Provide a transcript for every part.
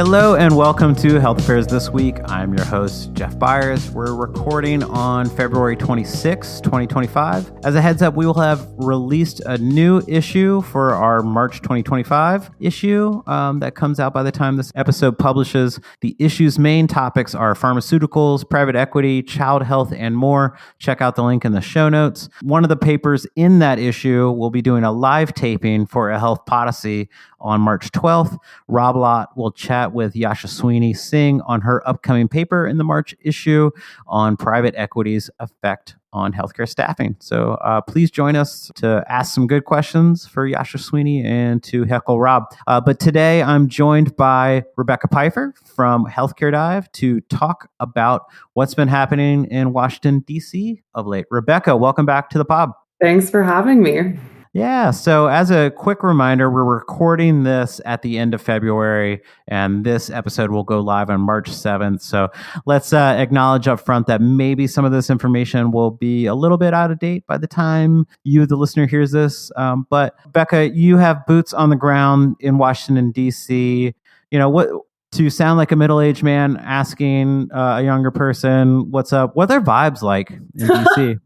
Hello and welcome to Health Affairs This Week. I'm your host, Jeff Byers. We're recording on February 26, 2025. As a heads up, we will have released a new issue for our March 2025 issue that comes out by the time this episode publishes. The issue's main topics are pharmaceuticals, private equity, child health, and more. Check out the link in the show notes. One of the papers in that issue will be doing a live taping for a health policy on March 12th. Rob Lott will chat with Yashaswini Singh on her upcoming paper in the March issue on private equity's effect on healthcare staffing. So please join us to ask some good questions for Yashaswini and to heckle Rob. But today I'm joined by Rebecca Pifer from Healthcare Dive to talk about what's been happening in Washington, D.C. of late. Rebecca, welcome back to the pod. Thanks for having me. Yeah, so as a quick reminder, we're recording this at the end of February, and this episode will go live on March 7th. So let's acknowledge up front that maybe some of this information will be a little bit out of date by the time you, the listener, hears this. But Becca, you have boots on the ground in Washington, D.C. You know, what to sound like a middle-aged man asking a younger person, what's up? What are their vibes like in D.C.?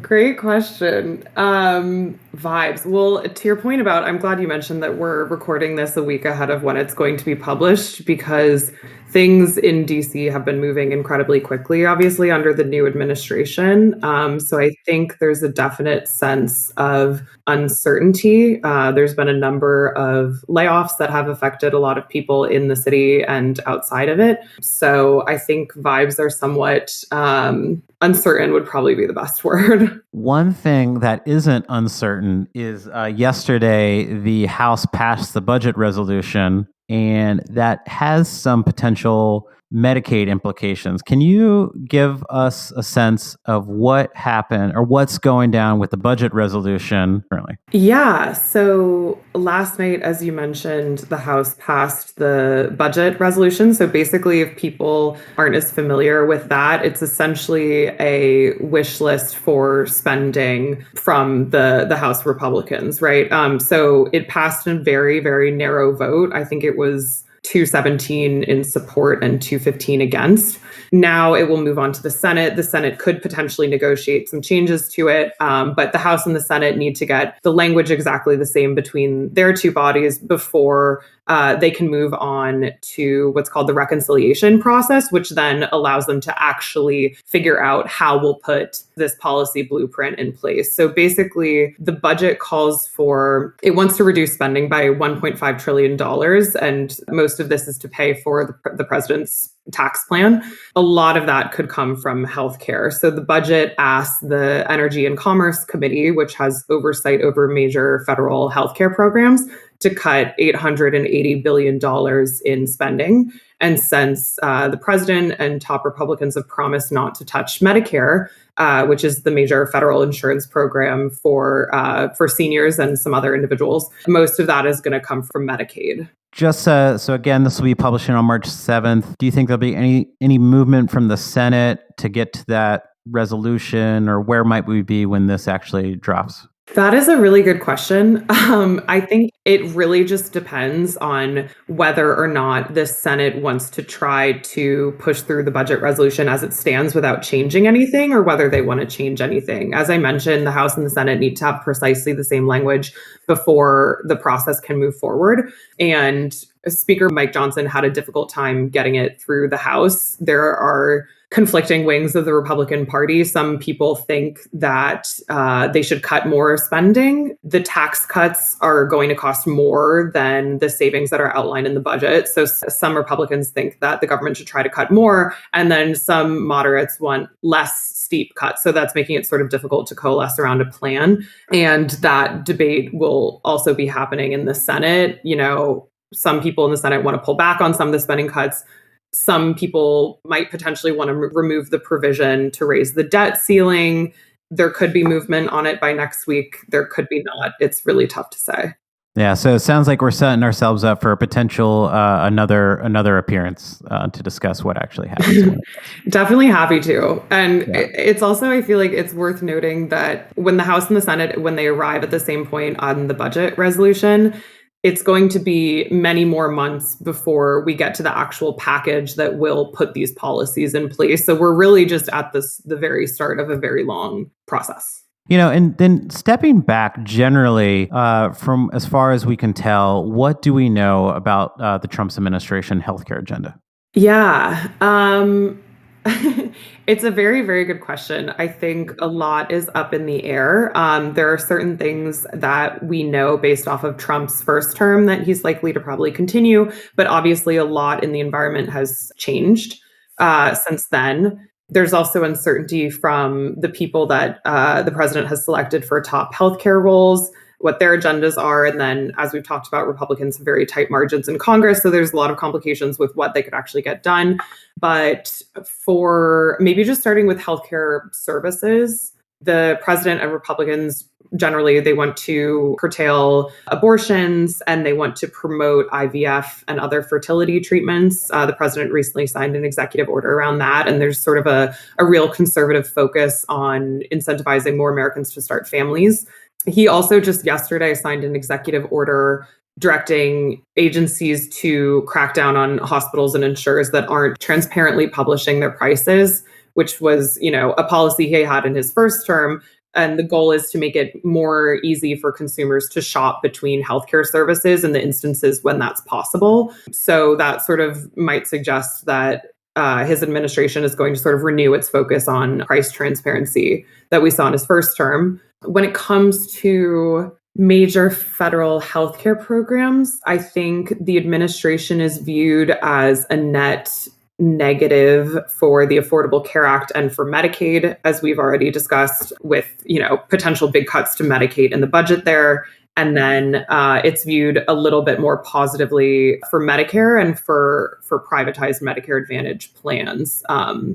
Great question. Vibes. Well, to your point about, I'm glad you mentioned that we're recording this a week ahead of when it's going to be published, because things in DC have been moving incredibly quickly, obviously, under the new administration. So I think there's a definite sense of uncertainty. There's been a number of layoffs that have affected a lot of people in the city and outside of it. So I think vibes are somewhat uncertain would probably be the best word. One thing that isn't uncertain is yesterday the House passed the budget resolution, and that has some potential Medicaid implications. Can you give us a sense of what happened or what's going down with the budget resolution currently? Yeah. So last night, as you mentioned, the House passed the budget resolution. So basically, if people aren't as familiar with that, it's essentially a wish list for spending from the House Republicans, right? So it passed in a very, very narrow vote. I think it was 217 in support and 215 against. Now it will move on to the Senate. The Senate could potentially negotiate some changes to it, but the House and the Senate need to get the language exactly the same between their two bodies before they can move on to what's called the reconciliation process, which then allows them to actually figure out how we'll put this policy blueprint in place. So basically, the budget calls for, it wants to reduce spending by $1.5 trillion. And most of this is to pay for the president's tax plan. A lot of that could come from healthcare. So the budget asks the Energy and Commerce Committee, which has oversight over major federal healthcare programs, to cut $880 billion in spending. And since the president and top Republicans have promised not to touch Medicare, which is the major federal insurance program for seniors and some other individuals, most of that is going to come from Medicaid. Just so again, this will be publishing on March 7th. Do you think there'll be any movement from the Senate to get to that resolution, or where might we be when this actually drops? That is a really good question. I think it really just depends on whether or not the Senate wants to try to push through the budget resolution as it stands without changing anything, or whether they want to change anything. As I mentioned, the House and the Senate need to have precisely the same language before the process can move forward. And Speaker Mike Johnson had a difficult time getting it through the House. There are conflicting wings of the Republican Party. Some people think that they should cut more spending. The tax cuts are going to cost more than the savings that are outlined in the budget. So some Republicans think that the government should try to cut more, and then some moderates want less steep cuts. So that's making it sort of difficult to coalesce around a plan. And that debate will also be happening in the Senate. You know, some people in the Senate want to pull back on some of the spending cuts. Some people might potentially want to remove the provision to raise the debt ceiling. There could be movement on it by next week. There could be not. It's really tough to say. Yeah, so it sounds like we're setting ourselves up for a potential another appearance to discuss what actually happens. Definitely happy to. And it's also, I feel like it's worth noting that when the House and the Senate, when they arrive at the same point on the budget resolution, it's going to be many more months before we get to the actual package that will put these policies in place. So we're really just at the very start of a very long process. And then stepping back generally, from as far as we can tell, what do we know about the Trump's administration healthcare agenda? Yeah. It's a very, very good question. I think a lot is up in the air. There are certain things that we know based off of Trump's first term that he's likely to probably continue, but obviously a lot in the environment has changed since then. There's also uncertainty from the people that the president has selected for top healthcare roles, what their agendas are. And then, as we've talked about, Republicans have very tight margins in Congress. So there's a lot of complications with what they could actually get done. But for maybe just starting with healthcare services, the president and Republicans generally they want to curtail abortions and they want to promote IVF and other fertility treatments. The president recently signed an executive order around that, and there's sort of a real conservative focus on incentivizing more Americans to start families. He also just yesterday signed an executive order directing agencies to crack down on hospitals and insurers that aren't transparently publishing their prices, which was, a policy he had in his first term. And the goal is to make it more easy for consumers to shop between healthcare services in the instances when that's possible. So that sort of might suggest that his administration is going to sort of renew its focus on price transparency that we saw in his first term. When it comes to major federal healthcare programs, I think the administration is viewed as a net negative for the Affordable Care Act and for Medicaid, as we've already discussed, with potential big cuts to Medicaid in the budget there. And then it's viewed a little bit more positively for Medicare and for privatized Medicare Advantage plans.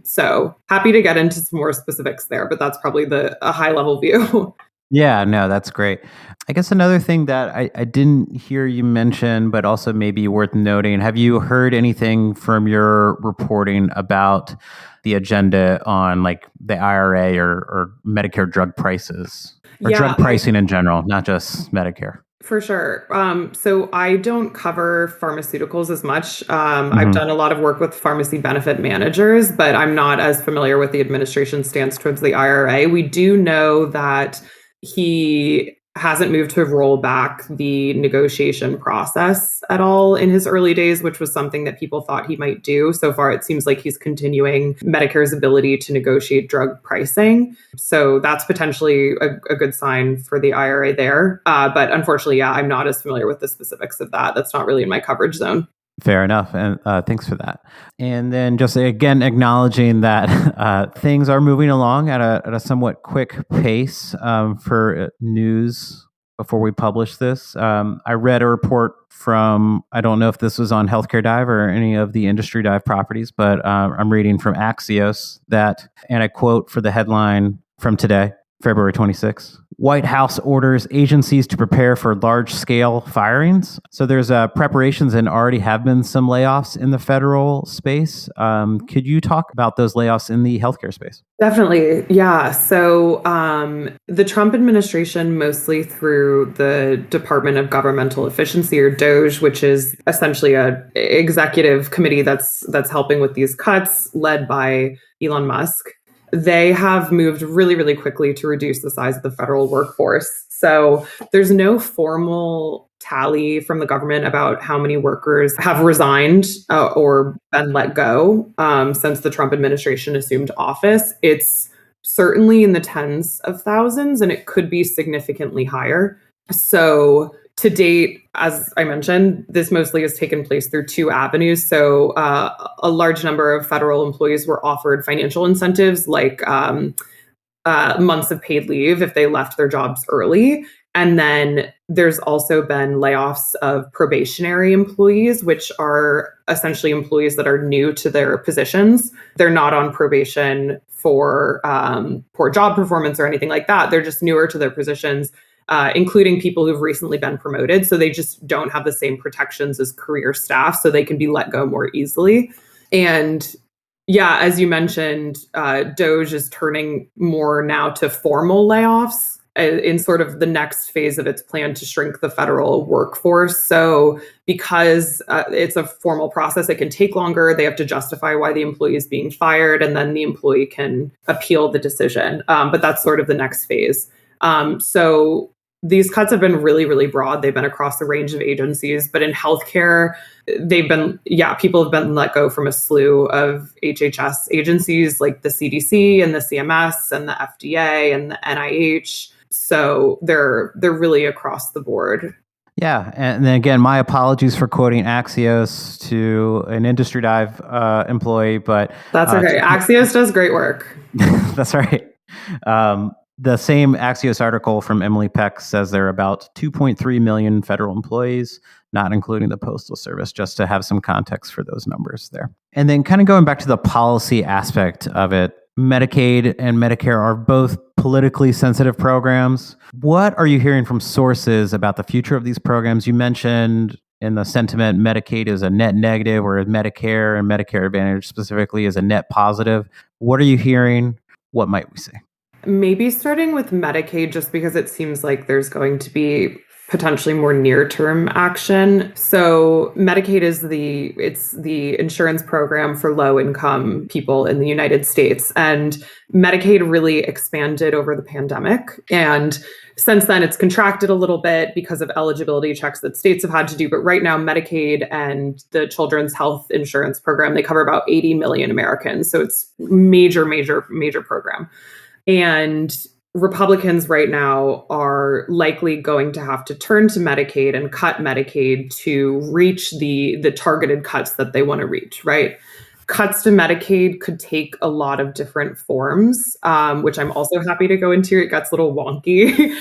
So happy to get into some more specifics there, but that's probably a high level view. Yeah, no, that's great. I guess another thing that I didn't hear you mention, but also maybe worth noting, have you heard anything from your reporting about the agenda on like the IRA or Medicare drug prices or drug pricing in general, not just Medicare? For sure. So I don't cover pharmaceuticals as much. I've done a lot of work with pharmacy benefit managers, but I'm not as familiar with the administration's stance towards the IRA. We do know that he hasn't moved to roll back the negotiation process at all in his early days, which was something that people thought he might do. So far, it seems like he's continuing Medicare's ability to negotiate drug pricing. So that's potentially a good sign for the IRA there. But unfortunately, yeah, I'm not as familiar with the specifics of that. That's not really in my coverage zone. Fair enough. And thanks for that. And then just again, acknowledging that things are moving along at a somewhat quick pace for news before we publish this. I read a report from, I don't know if this was on Healthcare Dive or any of the Industry Dive properties, but I'm reading from Axios that, and I quote for the headline from today, February 26th. White House orders agencies to prepare for large-scale firings. So there's preparations and already have been some layoffs in the federal space. Could you talk about those layoffs in the healthcare space? Definitely. Yeah. So the Trump administration, mostly through the Department of Governmental Efficiency, or DOGE, which is essentially a executive committee that's helping with these cuts, led by Elon Musk, they have moved really, really quickly to reduce the size of the federal workforce. So there's no formal tally from the government about how many workers have resigned or been let go since the Trump administration assumed office. It's certainly in the tens of thousands, and it could be significantly higher. So to date, as I mentioned, this mostly has taken place through two avenues. So a large number of federal employees were offered financial incentives like months of paid leave if they left their jobs early. And then there's also been layoffs of probationary employees, which are essentially employees that are new to their positions. They're not on probation for poor job performance or anything like that. They're just newer to their positions, including people who've recently been promoted. So they just don't have the same protections as career staff, so they can be let go more easily. And yeah, as you mentioned, DOGE is turning more now to formal layoffs. in sort of the next phase of its plan to shrink the federal workforce. So because it's a formal process, it can take longer. They have to justify why the employee is being fired, and then the employee can appeal the decision. But that's sort of the next phase. So these cuts have been really, really broad. They've been across a range of agencies, but in healthcare, people have been let go from a slew of HHS agencies like the CDC and the CMS and the FDA and the NIH. So they're really across the board. Yeah, and then again, my apologies for quoting Axios to an Industry Dive employee, but that's okay. Axios does great work. That's right. The same Axios article from Emily Peck says there are about 2.3 million federal employees, not including the Postal Service, just to have some context for those numbers there. And then kind of going back to the policy aspect of it, Medicaid and Medicare are both politically sensitive programs. What are you hearing from sources about the future of these programs? You mentioned in the sentiment, Medicaid is a net negative, whereas Medicare and Medicare Advantage specifically is a net positive. What are you hearing? What might we see? Maybe starting with Medicaid, just because it seems like there's going to be potentially more near-term action. So Medicaid is the insurance program for low-income people in the United States. And Medicaid really expanded over the pandemic. And since then, it's contracted a little bit because of eligibility checks that states have had to do. But right now, Medicaid and the Children's Health Insurance Program, they cover about 80 million Americans. So it's major, major, major program. And Republicans right now are likely going to have to turn to Medicaid and cut Medicaid to reach the targeted cuts that they want to reach, right? Cuts to Medicaid could take a lot of different forms, which I'm also happy to go into. It gets a little wonky,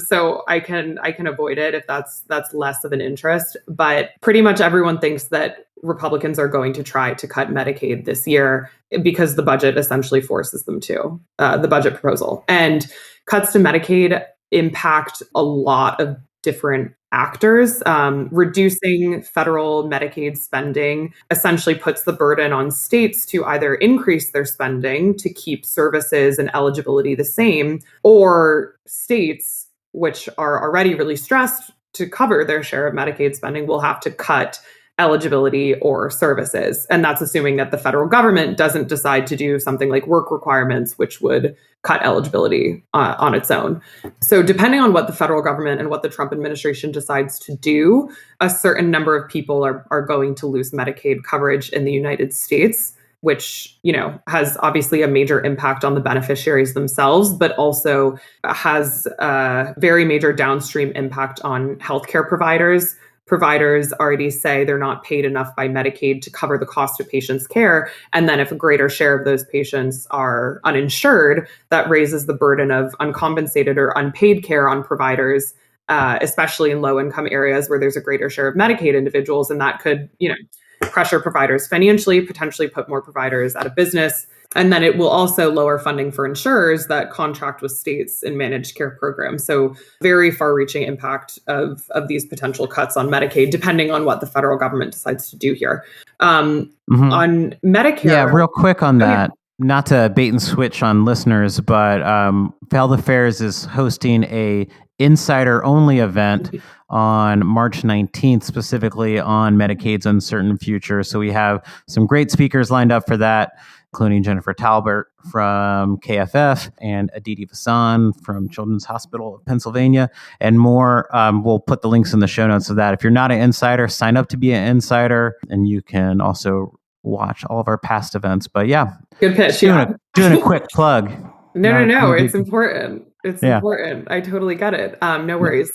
so I can avoid it if that's less of an interest. But pretty much everyone thinks that Republicans are going to try to cut Medicaid this year because the budget essentially forces them to, the budget proposal. And cuts to Medicaid impact a lot of different actors. Reducing federal Medicaid spending essentially puts the burden on states to either increase their spending to keep services and eligibility the same, or states, which are already really stressed to cover their share of Medicaid spending, will have to cut eligibility or services. And that's assuming that the federal government doesn't decide to do something like work requirements, which would cut eligibility on its own. So depending on what the federal government and what the Trump administration decides to do, a certain number of people are going to lose Medicaid coverage in the United States, which, has obviously a major impact on the beneficiaries themselves, but also has a very major downstream impact on healthcare providers. Providers already say they're not paid enough by Medicaid to cover the cost of patients' care. And then if a greater share of those patients are uninsured, that raises the burden of uncompensated or unpaid care on providers, especially in low-income areas where there's a greater share of Medicaid individuals. And that could, pressure providers financially, potentially put more providers out of business. And then it will also lower funding for insurers that contract with states in managed care programs. So very far-reaching impact of these potential cuts on Medicaid, depending on what the federal government decides to do here. On Medicare... Yeah, real quick on that. Not to bait and switch on listeners, but Health Affairs is hosting a insider-only event on March 19th, specifically on Medicaid's uncertain future. So we have some great speakers lined up for that, including Jennifer Talbert from KFF and Aditi Vasan from Children's Hospital of Pennsylvania, and more. We'll put the links in the show notes of that. If you're not an insider, sign up to be an insider, and you can also watch all of our past events. But yeah, good pitch. Doing a quick plug. No, it's important. It's important. I totally get it. No worries.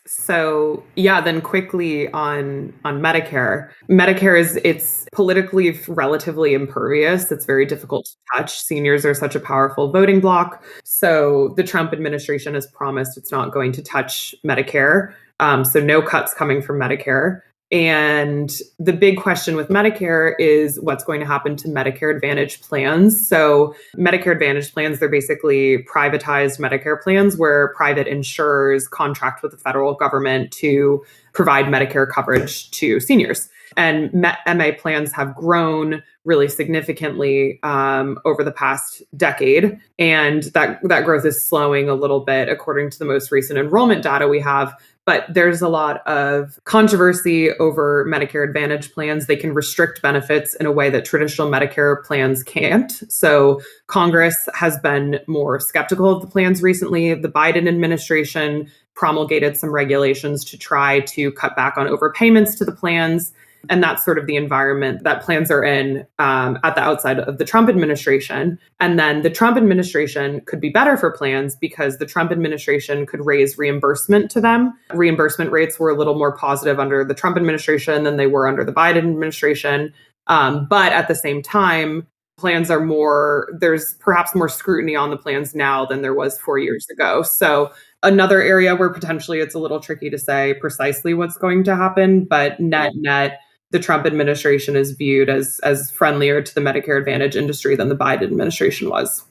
So then quickly on Medicare. Medicare it's politically relatively impervious. It's very difficult to touch. Seniors are such a powerful voting bloc. So the Trump administration has promised it's not going to touch Medicare. So no cuts coming from Medicare. And the big question with Medicare is what's going to happen to Medicare Advantage plans. So Medicare Advantage plans, they're basically privatized Medicare plans where private insurers contract with the federal government to provide Medicare coverage to seniors. And MA plans have grown really significantly over the past decade. And that growth is slowing a little bit according to the most recent enrollment data we have. But there's a lot of controversy over Medicare Advantage plans. They can restrict benefits in a way that traditional Medicare plans can't. So Congress has been more skeptical of the plans recently. The Biden administration promulgated some regulations to try to cut back on overpayments to the plans. And that's sort of the environment that plans are in at the outside of the Trump administration. And then the Trump administration could be better for plans because the Trump administration could raise reimbursement to them. Reimbursement rates were a little more positive under the Trump administration than they were under the Biden administration. But at the same time, plans are there's perhaps more scrutiny on the plans now than there was 4 years ago. So another area where potentially it's a little tricky to say precisely what's going to happen, but net, the Trump administration is viewed as friendlier to the Medicare Advantage industry than the Biden administration was.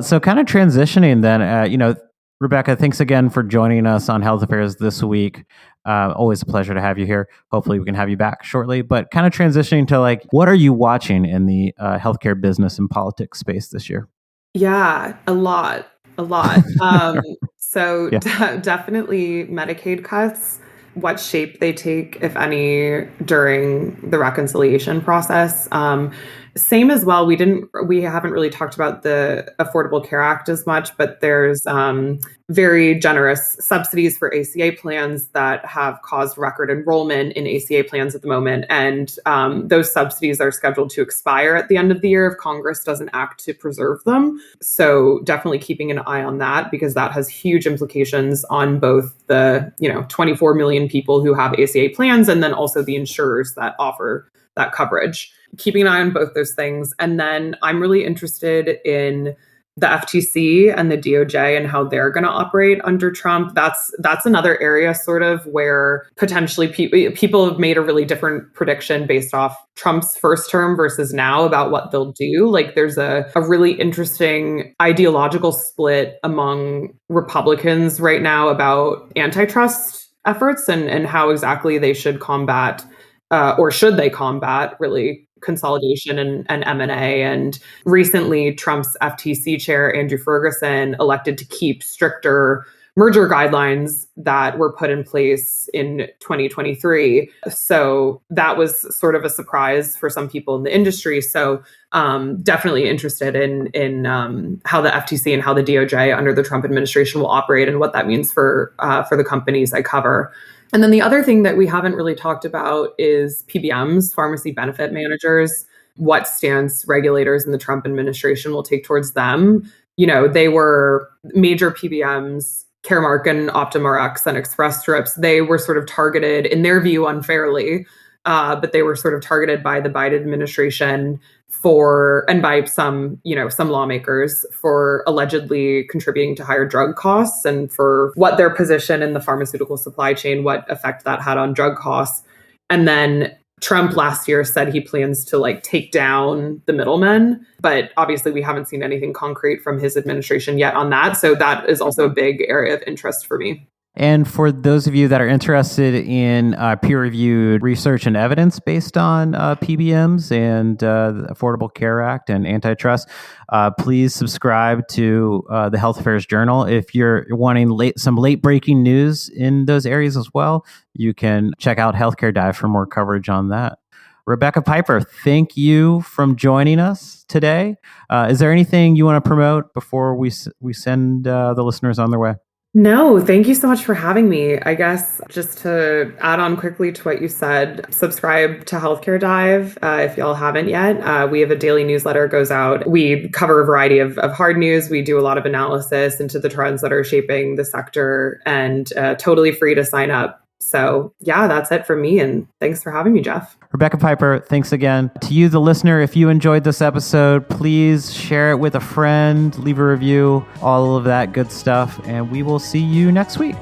So kind of transitioning then, Rebecca, thanks again for joining us on Health Affairs this week. Always a pleasure to have you here. Hopefully we can have you back shortly, but kind of transitioning to what are you watching in the healthcare business and politics space this year? Yeah, a lot. So definitely Medicaid cuts, what shape they take, if any, during the reconciliation process. Same as well, we haven't really talked about the Affordable Care Act as much, but there's very generous subsidies for ACA plans that have caused record enrollment in ACA plans at the moment. And those subsidies are scheduled to expire at the end of the year if Congress doesn't act to preserve them. So definitely keeping an eye on that because that has huge implications on both the 24 million people who have ACA plans and then also the insurers that offer that coverage. Keeping an eye on both those things. And then I'm really interested in the FTC and the DOJ and how they're going to operate under Trump. That's another area sort of where potentially people have made a really different prediction based off Trump's first term versus now about what they'll do. There's a really interesting ideological split among Republicans right now about antitrust efforts and how exactly they should combat or should they combat really consolidation and M&A. And recently, Trump's FTC chair, Andrew Ferguson, elected to keep stricter merger guidelines that were put in place in 2023. So that was sort of a surprise for some people in the industry. So definitely interested in how the FTC and how the DOJ under the Trump administration will operate and what that means for the companies I cover. And then the other thing that we haven't really talked about is PBMs, pharmacy benefit managers, what stance regulators in the Trump administration will take towards them. They were major PBMs, Caremark and OptumRx and Express Scripts. They were sort of targeted, in their view, unfairly, but they were sort of targeted by the Biden administration and by some lawmakers for allegedly contributing to higher drug costs and for what their position in the pharmaceutical supply chain, what effect that had on drug costs. And then Trump last year said he plans to take down the middlemen, but obviously we haven't seen anything concrete from his administration yet on that. So that is also a big area of interest for me. And for those of you that are interested in peer-reviewed research and evidence based on PBMs and the Affordable Care Act and antitrust, please subscribe to the Health Affairs Journal. If you're wanting some late-breaking news in those areas as well, you can check out Healthcare Dive for more coverage on that. Rebecca Pifer, thank you for joining us today. Is there anything you want to promote before we send the listeners on their way? No, thank you so much for having me. I guess just to add on quickly to what you said, subscribe to Healthcare Dive if y'all haven't yet. We have a daily newsletter goes out. We cover a variety of hard news. We do a lot of analysis into the trends that are shaping the sector and totally free to sign up. So yeah, that's it for me. And thanks for having me, Jeff. Rebecca Pifer, thanks again. To you, the listener, if you enjoyed this episode, please share it with a friend, leave a review, all of that good stuff. And we will see you next week.